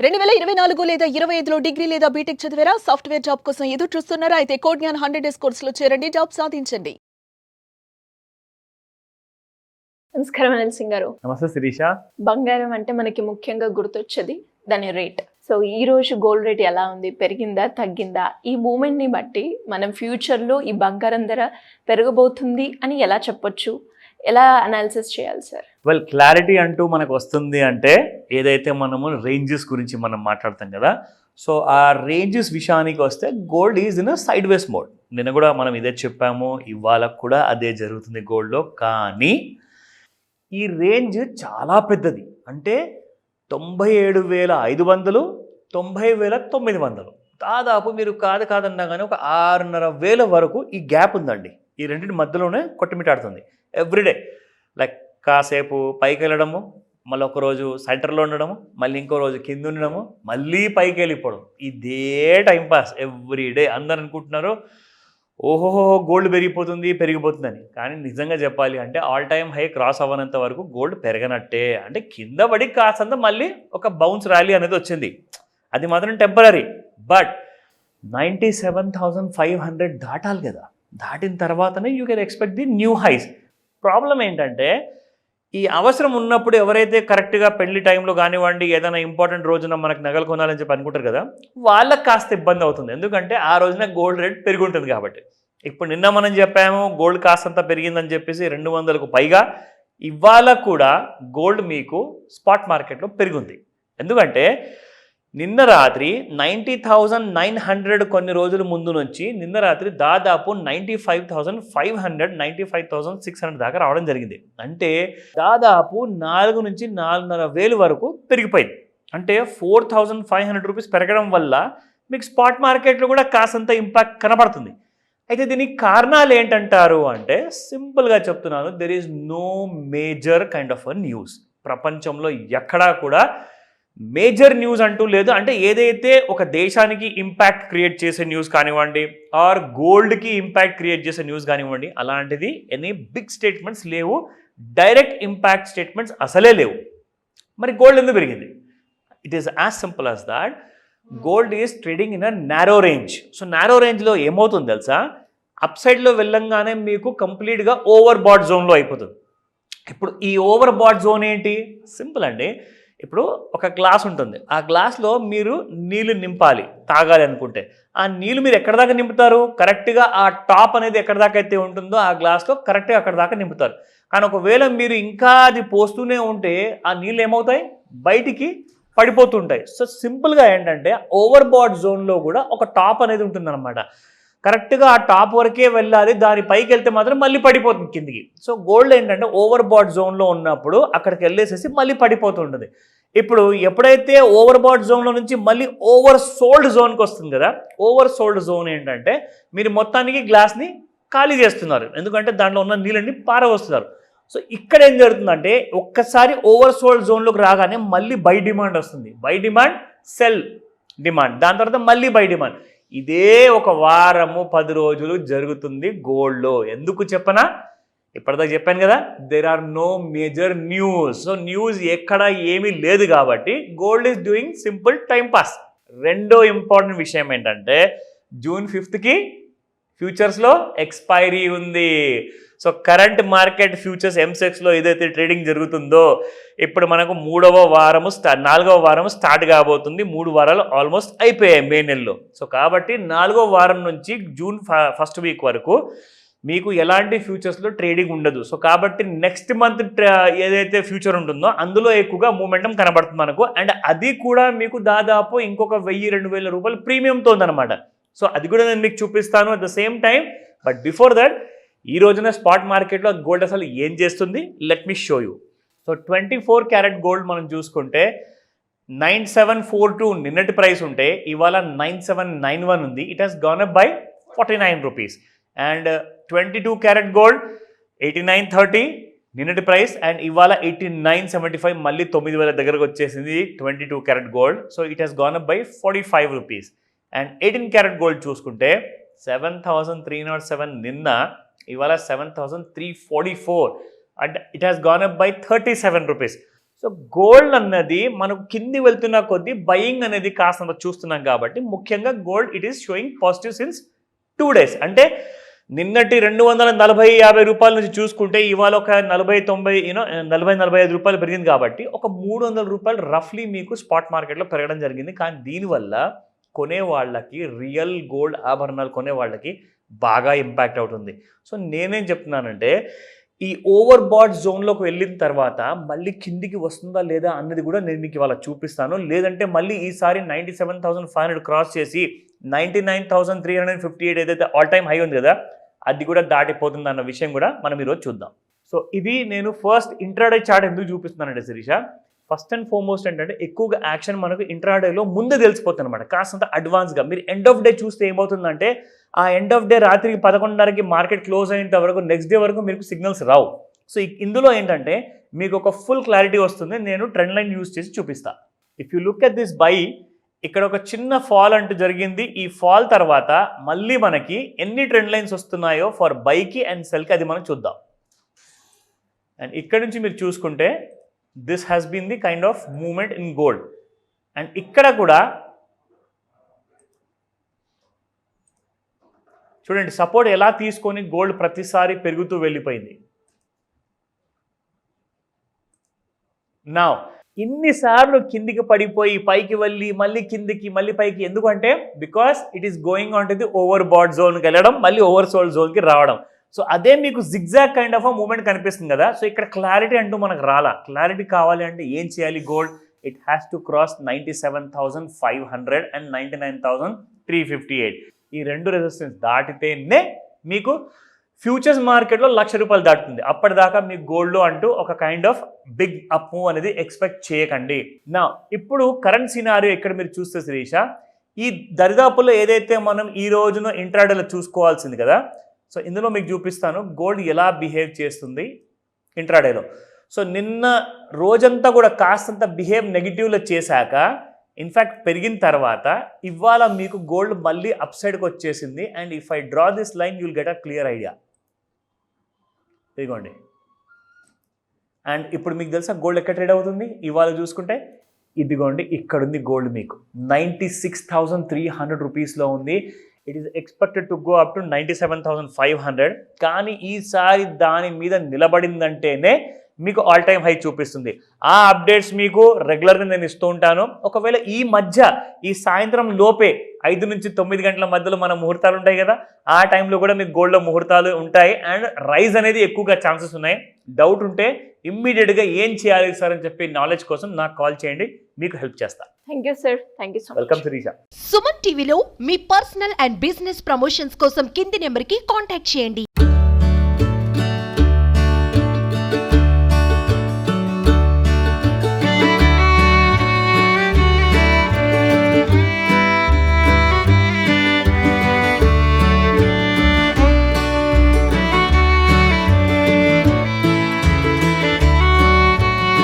2024 లేదా 25లో డిగ్రీ లేదా బీటెక్ చదివారా? సాఫ్ట్‌వేర్ జాబ్ కోసం ఎదురు చూస్తున్నారా? అయితే కోడ్ జ్ఞాన్ 100 డేస్ కోర్సులో చేరండి. జాబ్ సాధించండి. నమస్కారం అనిల్ సింగ్ గారు. నమస్తే శిరీష. బంగారం అంటే మనకి ముఖ్యంగా గుర్తొచ్చేది దాని రేట్. సో ఈ రోజు గోల్డ్ రేట్ ఎలా ఉంది? పెరిగిందా? తగ్గిందా? ఈ మూమెంట్‌ని బట్టి మనం ఫ్యూచర్‌లో ఈ బంగారం ధర పెరగబోతుంది అని ఎలా చెప్పొచ్చు? ఎలా అనాలిసిస్ చేయాలి సార్? వెల్, క్లారిటీ అంటూ మనకు వస్తుంది అంటే ఏదైతే మనము రేంజెస్ గురించి మనం మాట్లాడతాం కదా. సో ఆ రేంజెస్ విషయానికి వస్తే gold is in a side ways mode. నిన్న కూడా మనం ఇదే చెప్పాము, ఇవాళ కూడా అదే జరుగుతుంది గోల్డ్లో. కానీ ఈ రేంజ్ చాలా పెద్దది. అంటే 97,500, 90,900, దాదాపు మీరు కాదన్నా కానీ ఒక 6,500 వరకు ఈ గ్యాప్ ఉందండి. ఈ రెండింటి మధ్యలోనే కొట్టుమిటాడుతుంది ఎవ్రీడే. లైక్ కాసేపు పైకి వెళ్ళడము, మళ్ళీ ఒకరోజు సెంటర్లో ఉండడము, మళ్ళీ ఇంకో రోజు కింద ఉండడము, మళ్ళీ పైకి వెళ్ళిపోవడం. ఇదే టైంపాస్ ఎవ్రీడే. అందరు అనుకుంటున్నారు ఓహోహో గోల్డ్ పెరిగిపోతుందని. కానీ నిజంగా చెప్పాలి అంటే ఆల్ టైమ్ హై క్రాస్ అవ్వనంత వరకు గోల్డ్ పెరగనట్టే. అంటే కింద పడి కాసంత మళ్ళీ ఒక బౌన్స్ ర్యాలీ అనేది వచ్చింది. అది మాత్రం టెంపరీ. బట్ 97,500 దాటాలి కదా. దాటిన తర్వాతనే you can expect the new highs. Problem ఏంటంటే ఈ అవసరం ఉన్నప్పుడు ఎవరైతే కరెక్ట్గా పెళ్లి టైంలో కానివ్వండి, ఏదైనా ఇంపార్టెంట్ రోజున మనకు నగలు కొనాలని చెప్పి అనుకుంటారు కదా, వాళ్ళకి కాస్త ఇబ్బంది అవుతుంది. ఎందుకంటే ఆ రోజున గోల్డ్ రేట్ పెరిగి ఉంటుంది కాబట్టి. ఇప్పుడు నిన్న మనం చెప్పాము గోల్డ్ కాస్తంత పెరిగిందని చెప్పేసి 200కు పైగా. ఇవాళ కూడా గోల్డ్ మీకు స్పాట్ మార్కెట్లో పెరిగింది. ఎందుకంటే నిన్న రాత్రి 90,900 కొన్ని రోజుల ముందు నుంచి నిన్న రాత్రి దాదాపు 95,500, 95,600 దాకా రావడం జరిగింది. అంటే దాదాపు 4 నుంచి 4,500 వరకు పెరిగిపోయింది. అంటే 4,500 రూపీస్ పెరగడం వల్ల మీకు స్పాట్ మార్కెట్లో కూడా కాసంత ఇంపాక్ట్ కనబడుతుంది. అయితే దీనికి కారణాలు ఏంటంటారు అంటే సింపుల్గా చెప్తున్నాను, there is no major kind of a news. ప్రపంచంలో ఎక్కడా కూడా మేజర్ న్యూస్ అంటూ లేదు. అంటే ఏదైతే ఒక దేశానికి ఇంపాక్ట్ క్రియేట్ చేసే న్యూస్ కానివ్వండి, ఆర్ గోల్డ్కి ఇంపాక్ట్ క్రియేట్ చేసే న్యూస్ కానివ్వండి, అలాంటిది ఎనీ బిగ్ స్టేట్మెంట్స్ లేవు. డైరెక్ట్ ఇంపాక్ట్ స్టేట్మెంట్స్ అసలే లేవు. మరి గోల్డ్ ఎందుకు పెరిగింది? It is as simple as that. Gold is trading in a narrow range. So narrow రేంజ్లో ఏమవుతుంది తెలుసా, అప్ సైడ్లో వెళ్ళంగానే మీకు కంప్లీట్గా ఓవర్ బాట్ జోన్లో అయిపోతుంది. ఇప్పుడు ఈ ఓవర్ బాట్ జోన్ ఏంటి? సింపుల్ అండి. ఇప్పుడు ఒక గ్లాస్ ఉంటుంది, ఆ గ్లాస్లో మీరు నీళ్ళు నింపాలి తాగాలి అనుకుంటే. ఆ నీళ్ళు మీరు ఎక్కడ దాకా నింపుతారు? కరెక్ట్గా ఆ టాప్ అనేది ఎక్కడ దాకా అయితే ఉంటుందో ఆ గ్లాస్లో కరెక్ట్గా అక్కడ దాకా నింపుతారు. కానీ ఒకవేళ మీరు ఇంకా అది పోస్తూనే ఉంటే ఆ నీళ్ళు ఏమవుతాయి? బయటికి పడిపోతుంటాయి. సో సింపుల్గా ఏంటంటే ఓవర్ బాట్ జోన్లో కూడా ఒక టాప్ అనేది ఉంటుందన్నమాట. కరెక్ట్గా ఆ టాప్ వరకే వెళ్ళాలి, దాని పైకి వెళ్తే మాత్రం మళ్ళీ పడిపోతుంది కిందికి. సో గోల్డ్ ఏంటంటే ఓవర్ బాట్ జోన్లో ఉన్నప్పుడు అక్కడికి వెళ్ళేసేసి మళ్ళీ పడిపోతుంటుంది. ఇప్పుడు ఎప్పుడైతే ఓవర్ బాట్ జోన్లో నుంచి మళ్ళీ ఓవర్ సోల్డ్ జోన్కి వస్తుంది కదా, ఓవర్ సోల్డ్ జోన్ ఏంటంటే మీరు మొత్తానికి గ్లాస్ని ఖాళీ చేస్తున్నారు, ఎందుకంటే దాంట్లో ఉన్న నీళ్ళని పారవస్తున్నారు. సో ఇక్కడ ఏం జరుగుతుందంటే ఒక్కసారి ఓవర్ సోల్డ్ జోన్లోకి రాగానే మళ్ళీ బై డిమాండ్ వస్తుంది. బై డిమాండ్, సెల్ డిమాండ్, దాని తర్వాత మళ్ళీ బై డిమాండ్. ఇదే ఒక వారము 10 రోజులు జరుగుతుంది గోల్డ్లో. ఎందుకు చెప్పనా? ఇప్పటిదాకా చెప్పాను కదా, there are no major news. So news ఎక్కడ ఏమీ లేదు కాబట్టి gold is doing simple time pass. రెండో ఇంపార్టెంట్ విషయం ఏంటంటే June 5కి ఫ్యూచర్స్లో ఎక్స్పైరీ ఉంది. సో కరెంట్ మార్కెట్ ఫ్యూచర్స్ ఎంసెక్స్లో ఏదైతే ట్రేడింగ్ జరుగుతుందో ఇప్పుడు మనకు 4వ వారము స్టార్ట్ కాబోతుంది. 3 వారాలు ఆల్మోస్ట్ అయిపోయాయి మే నెలలో. సో కాబట్టి 4వ వారం నుంచి June 1st వీక్ వరకు మీకు ఎలాంటి ఫ్యూచర్స్లో ట్రేడింగ్ ఉండదు. సో కాబట్టి నెక్స్ట్ మంత్ ఏదైతే ఫ్యూచర్ ఉంటుందో అందులో ఎక్కువగా మూమెంటం కనబడుతుంది మనకు. అండ్ అది కూడా మీకు దాదాపు ఇంకొక 1,000-2,000 రూపాయలు ప్రీమియంతో ఉందన్నమాట. సో అది కూడా నేను మీకు చూపిస్తాను at the same time. But before that ఈ రోజున స్పాట్ మార్కెట్లో గోల్డ్ అసలు ఏం చేస్తుంది, let me show you. So 24 carat gold మనం చూసుకుంటే 9742 నిన్నటి ప్రైస్ ఉంటే ఇవాళ 9791 ఉంది. It has gone up by 49 rupees. And 22 carat gold 8930 నిన్నటి ప్రైస్, అండ్ ఇవాళ 8975 మళ్ళీ 9,000 దగ్గరకు వచ్చేసింది 22 carat gold. So it has gone up by 45 rupees. And 18 carat gold చూసుకుంటే 7,307 నిన్న, ఇవాళ 7,344. And it has gone up by 37 rupees. So gold అన్నది మనకు కింది వెళ్తున్న కొద్దీ బయింగ్ అనేది కాస్తంత చూస్తున్నాం కాబట్టి ముఖ్యంగా gold it is showing positive since 2 days. అంటే నిన్నటి 240-50 రూపాయల నుంచి చూసుకుంటే ఇవాళ ఒక 40-45 రూపాయలు పెరిగింది కాబట్టి ఒక 300 రూపాయలు రఫ్లీ మీకు స్పాట్ మార్కెట్లో పెరగడం జరిగింది. కానీ దీనివల్ల కొనే వాళ్ళకి రియల్ గోల్డ్ ఆభరణాలు కొనే వాళ్ళకి బాగా ఇంపాక్ట్ అవుతుంది. సో నేనేం చెప్తున్నానంటే ఈ ఓవర్ బాట్ జోన్లోకి వెళ్ళిన తర్వాత మళ్ళీ కిందికి వస్తుందా లేదా అన్నది కూడా నేను మీకు ఇవాళ చూపిస్తాను. లేదంటే మళ్ళీ ఈసారి 97,500 క్రాస్ చేసి 99,358 ఏదైతే ఆల్ టైమ్ హై ఉంది కదా అది కూడా దాటిపోతుంది అన్న విషయం కూడా మనం ఈరోజు చూద్దాం. సో ఇది నేను ఫస్ట్ ఇంట్రాడే చార్ట్ ఎందుకు చూపిస్తున్నానంటే శిరీష, ఫస్ట్ అండ్ ఫార్మోస్ట్ ఏంటంటే ఎక్కువగా యాక్షన్ మనకు ఇంట్రాడేలో ముందే తెలిసిపోతుంది అనమాట, కాస్తంత అడ్వాన్స్గా. మీరు ఎండ్ ఆఫ్ డే చూస్తే ఏమవుతుందంటే ఆ ఎండ్ ఆఫ్ డే రాత్రికి 11:30కి మార్కెట్ క్లోజ్ అయినంత వరకు నెక్స్ట్ డే వరకు మీకు సిగ్నల్స్ రావు. సో ఇందులో ఏంటంటే మీకు ఒక ఫుల్ క్లారిటీ వస్తుంది. నేను ట్రెండ్ లైన్ యూజ్ చేసి చూపిస్తా. If you look at this by, ఇక్కడ ఒక చిన్న ఫాల్ అంటూ జరిగింది. ఈ ఫాల్ తర్వాత మళ్ళీ మనకి ఎన్ని ట్రెండ్ లైన్స్ వస్తున్నాయో ఫర్ బైకి అండ్ సెల్కి అది మనం చూద్దాం. అండ్ ఇక్కడ నుంచి మీరు చూసుకుంటే this has been the kind of movement in gold. And ఇక్కడ కూడా చూడండి సపోర్ట్ ఎలా తీసుకొని గోల్డ్ ప్రతిసారి పెరుగుతూ వెళ్ళిపోయింది. నా ఇన్నిసార్లు కిందికి పడిపోయి పైకి వెళ్ళి మళ్ళీ కిందికి మళ్ళీ పైకి, ఎందుకంటే because it is going on to the over bat జోన్కి వెళ్ళడం మళ్ళీ ఓవర్ సోల్డ్ జోన్కి రావడం. సో అదే మీకు జిగ్జాగ్ కైండ్ ఆఫ్ మూమెంట్ కనిపిస్తుంది కదా. సో ఇక్కడ క్లారిటీ అంటూ మనకు రాలా. క్లారిటీ కావాలి అంటే ఏం చేయాలి? Gold it has to cross 97,500 and 99,358. ఈ రెండు రెసిస్టెన్స్ దాటితేనే మీకు ఫ్యూచర్స్ మార్కెట్లో ₹1,00,000 దాటుతుంది. అప్పటిదాకా మీకు గోల్డ్లో అంటూ ఒక kind of big up move అనేది ఎక్స్పెక్ట్ చేయకండి. నా ఇప్పుడు కరెంట్ సినారియో ఇక్కడ మీరు చూస్తే శిరీష, ఈ దరిదాపుల్లో ఏదైతే మనం ఈ రోజున ఇంట్రాడేలో చూసుకోవాల్సింది కదా, సో ఇందులో మీకు చూపిస్తాను గోల్డ్ ఎలా బిహేవ్ చేస్తుంది ఇంట్రాడేలో. సో నిన్న రోజంతా కూడా కాస్తంత బిహేవ్ నెగిటివ్లో చేశాక ఇన్ఫ్యాక్ట్ పెరిగిన తర్వాత ఇవాళ మీకు గోల్డ్ మళ్ళీ అప్ సైడ్కి వచ్చేసింది. And if I draw this line you will get a clear idea. ఇదిగోండి. అండ్ ఇప్పుడు మీకు తెలుసా గోల్డ్ ఎక్కడ ట్రేడ్ అవుతుంది ఇవాళ చూసుకుంటే? ఇదిగోండి ఇక్కడుంది గోల్డ్ మీకు 96,300 రూపీస్లో ఉంది. It is expected to go up to 97,500. కానీ ఈసారి దాని మీద నిలబడిందంటేనే మీకు ఆల్ టైమ్ హై చూపిస్తుంది. ఆ అప్డేట్స్ మీకు రెగ్యులర్గా నేను ఇస్తూ ఉంటాను. ఒకవేళ ఈ మధ్య ఈ సాయంత్రం లోపే 5 నుంచి 9 గంటల మధ్యలో మన ముహూర్తాలు ఉంటాయి కదా, ఆ టైంలో కూడా మీకు గోల్డ్లో ముహూర్తాలు ఉంటాయి. అండ్ రైజ్ అనేది ఎక్కువగా ఛాన్సెస్ ఉన్నాయి. డౌట్ ఉంటే ఇమ్మీడియట్గా ఏం చేయాలి సార్ అని చెప్పి నాలెడ్జ్ కోసం నాకు కాల్ చేయండి, మీకు హెల్ప్ చేస్తా. Thank you sir. Thank you so much. Welcome Shirisha. Suman టీవీలో మీ పర్సనల్ అండ్ బిజినెస్ ప్రమోషన్స్ కోసం కింది నెంబర్కి కాంటాక్ట్ చేయండి.